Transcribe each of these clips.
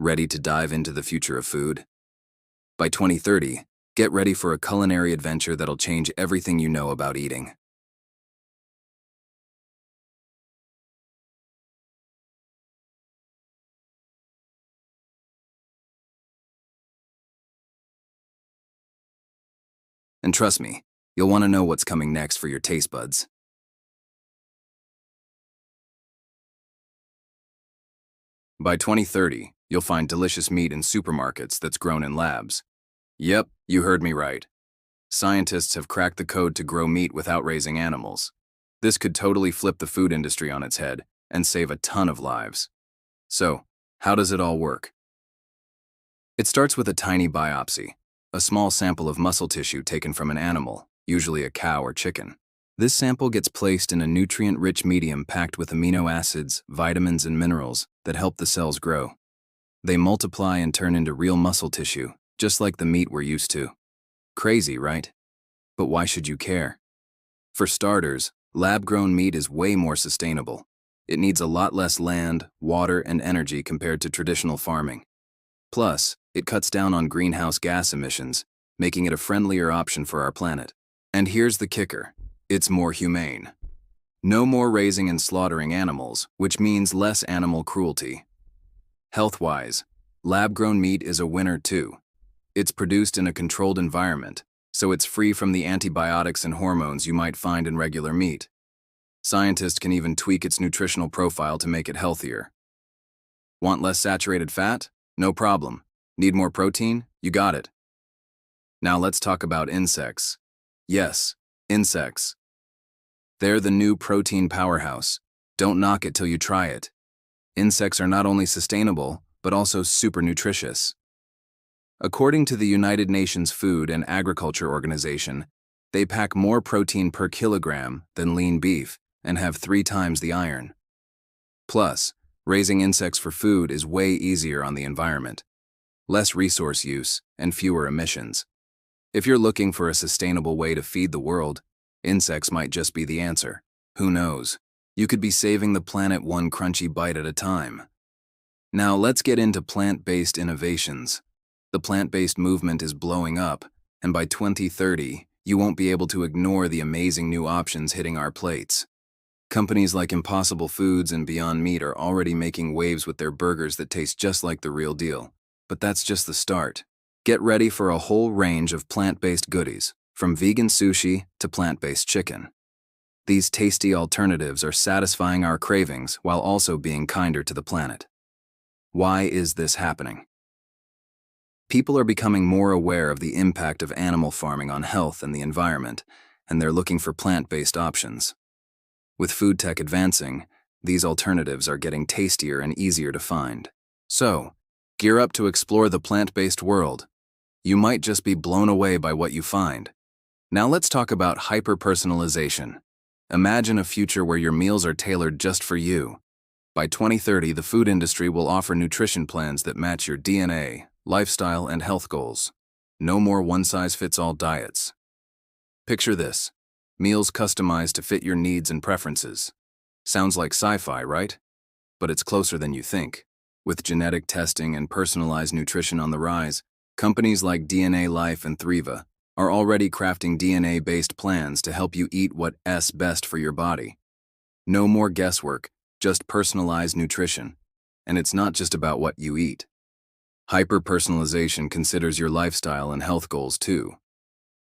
Ready to dive into the future of food? By 2030, get ready for a culinary adventure that'll change everything you know about eating. And trust me, you'll want to know what's coming next for your taste buds. By 2030, you'll find delicious meat in supermarkets that's grown in labs. Yep, you heard me right. Scientists have cracked the code to grow meat without raising animals. This could totally flip the food industry on its head and save a ton of lives. So, how does it all work? It starts with a tiny biopsy, a small sample of muscle tissue taken from an animal, usually a cow or chicken. This sample gets placed in a nutrient-rich medium packed with amino acids, vitamins, and minerals that help the cells grow. They multiply and turn into real muscle tissue, just like the meat we're used to. Crazy, right? But why should you care? For starters, lab-grown meat is way more sustainable. It needs a lot less land, water, and energy compared to traditional farming. Plus, it cuts down on greenhouse gas emissions, making it a friendlier option for our planet. And here's the kicker. It's more humane. No more raising and slaughtering animals, which means less animal cruelty. Health-wise, lab-grown meat is a winner too. It's produced in a controlled environment, so it's free from the antibiotics and hormones you might find in regular meat. Scientists can even tweak its nutritional profile to make it healthier. Want less saturated fat? No problem. Need more protein? You got it. Now let's talk about insects. Yes, insects. They're the new protein powerhouse. Don't knock it till you try it. Insects are not only sustainable, but also super nutritious. According to the United Nations Food and Agriculture Organization, they pack more protein per kilogram than lean beef and have 3 times the iron. Plus, raising insects for food is way easier on the environment. Less resource use and fewer emissions. If you're looking for a sustainable way to feed the world, insects might just be the answer. Who knows? You could be saving the planet one crunchy bite at a time. Now let's get into plant-based innovations. The plant-based movement is blowing up, and by 2030, you won't be able to ignore the amazing new options hitting our plates. Companies like Impossible Foods and Beyond Meat are already making waves with their burgers that taste just like the real deal. But that's just the start. Get ready for a whole range of plant-based goodies, from vegan sushi to plant-based chicken. These tasty alternatives are satisfying our cravings while also being kinder to the planet. Why is this happening? People are becoming more aware of the impact of animal farming on health and the environment, and they're looking for plant-based options. With food tech advancing, these alternatives are getting tastier and easier to find. So, gear up to explore the plant-based world. You might just be blown away by what you find. Now let's talk about hyper-personalization. Imagine a future where your meals are tailored just for you. By 2030, the food industry will offer nutrition plans that match your DNA, lifestyle, and health goals. No more one-size-fits-all diets. Picture this. Meals customized to fit your needs and preferences. Sounds like sci-fi, right? But it's closer than you think. With genetic testing and personalized nutrition on the rise, companies like DNA Life and Thriva are already crafting DNA-based plans to help you eat what's best for your body. No more guesswork, just personalized nutrition. And it's not just about what you eat. Hyper-personalization considers your lifestyle and health goals too.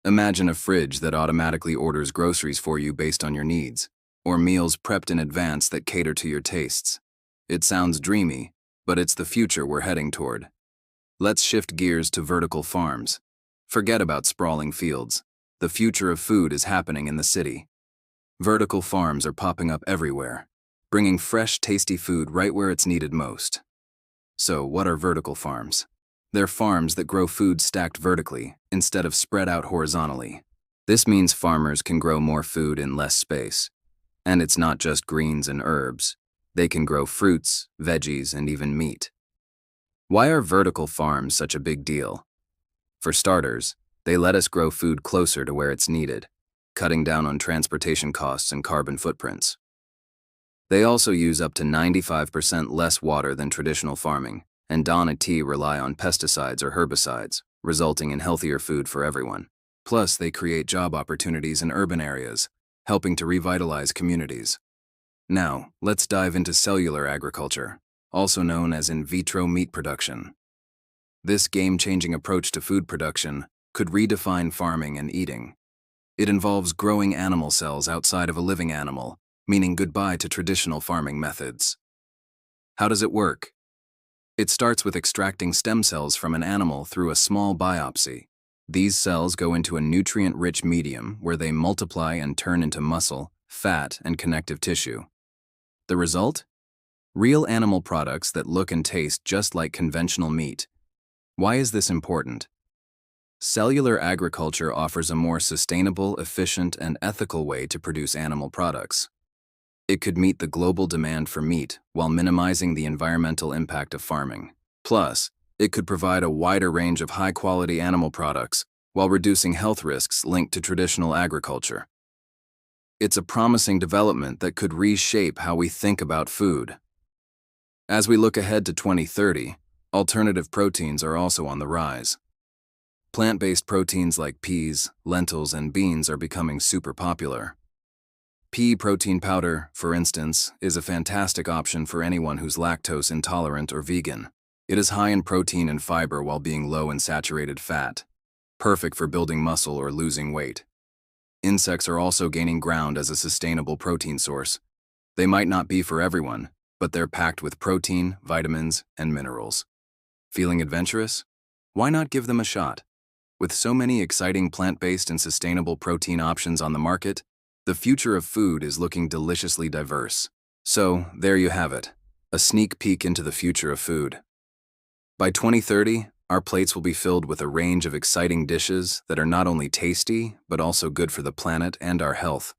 Imagine a fridge that automatically orders groceries for you based on your needs, or meals prepped in advance that cater to your tastes. It sounds dreamy, but it's the future we're heading toward. Let's shift gears to vertical farms. Forget about sprawling fields. The future of food is happening in the city. Vertical farms are popping up everywhere, bringing fresh, tasty food right where it's needed most. So, what are vertical farms? They're farms that grow food stacked vertically instead of spread out horizontally. This means farmers can grow more food in less space. And it's not just greens and herbs. They can grow fruits, veggies, and even meat. Why are vertical farms such a big deal? For starters, they let us grow food closer to where it's needed, cutting down on transportation costs and carbon footprints. They also use up to 95% less water than traditional farming, and Donna tea rely on pesticides or herbicides, resulting in healthier food for everyone. Plus, they create job opportunities in urban areas, helping to revitalize communities. Now, let's dive into cellular agriculture, also known as in vitro meat production. This game-changing approach to food production could redefine farming and eating. It involves growing animal cells outside of a living animal, meaning goodbye to traditional farming methods. How does it work? It starts with extracting stem cells from an animal through a small biopsy. These cells go into a nutrient-rich medium where they multiply and turn into muscle, fat, and connective tissue. The result? Real animal products that look and taste just like conventional meat. Why is this important? Cellular agriculture offers a more sustainable, efficient, and ethical way to produce animal products. It could meet the global demand for meat while minimizing the environmental impact of farming. Plus, it could provide a wider range of high-quality animal products while reducing health risks linked to traditional agriculture. It's a promising development that could reshape how we think about food. As we look ahead to 2030, alternative proteins are also on the rise. Plant-based proteins like peas, lentils, and beans are becoming super popular. Pea protein powder, for instance, is a fantastic option for anyone who's lactose intolerant or vegan. It is high in protein and fiber while being low in saturated fat, perfect for building muscle or losing weight. Insects are also gaining ground as a sustainable protein source. They might not be for everyone, but they're packed with protein, vitamins, and minerals. Feeling adventurous? Why not give them a shot? With so many exciting plant-based and sustainable protein options on the market, the future of food is looking deliciously diverse. So, there you have it, a sneak peek into the future of food. By 2030, our plates will be filled with a range of exciting dishes that are not only tasty, but also good for the planet and our health.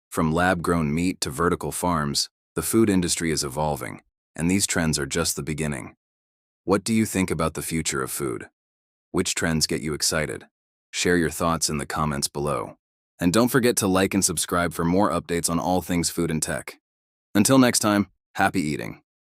From lab-grown meat to vertical farms, the food industry is evolving, and these trends are just the beginning. What do you think about the future of food? Which trends get you excited? Share your thoughts in the comments below. And don't forget to like and subscribe for more updates on all things food and tech. Until next time, happy eating.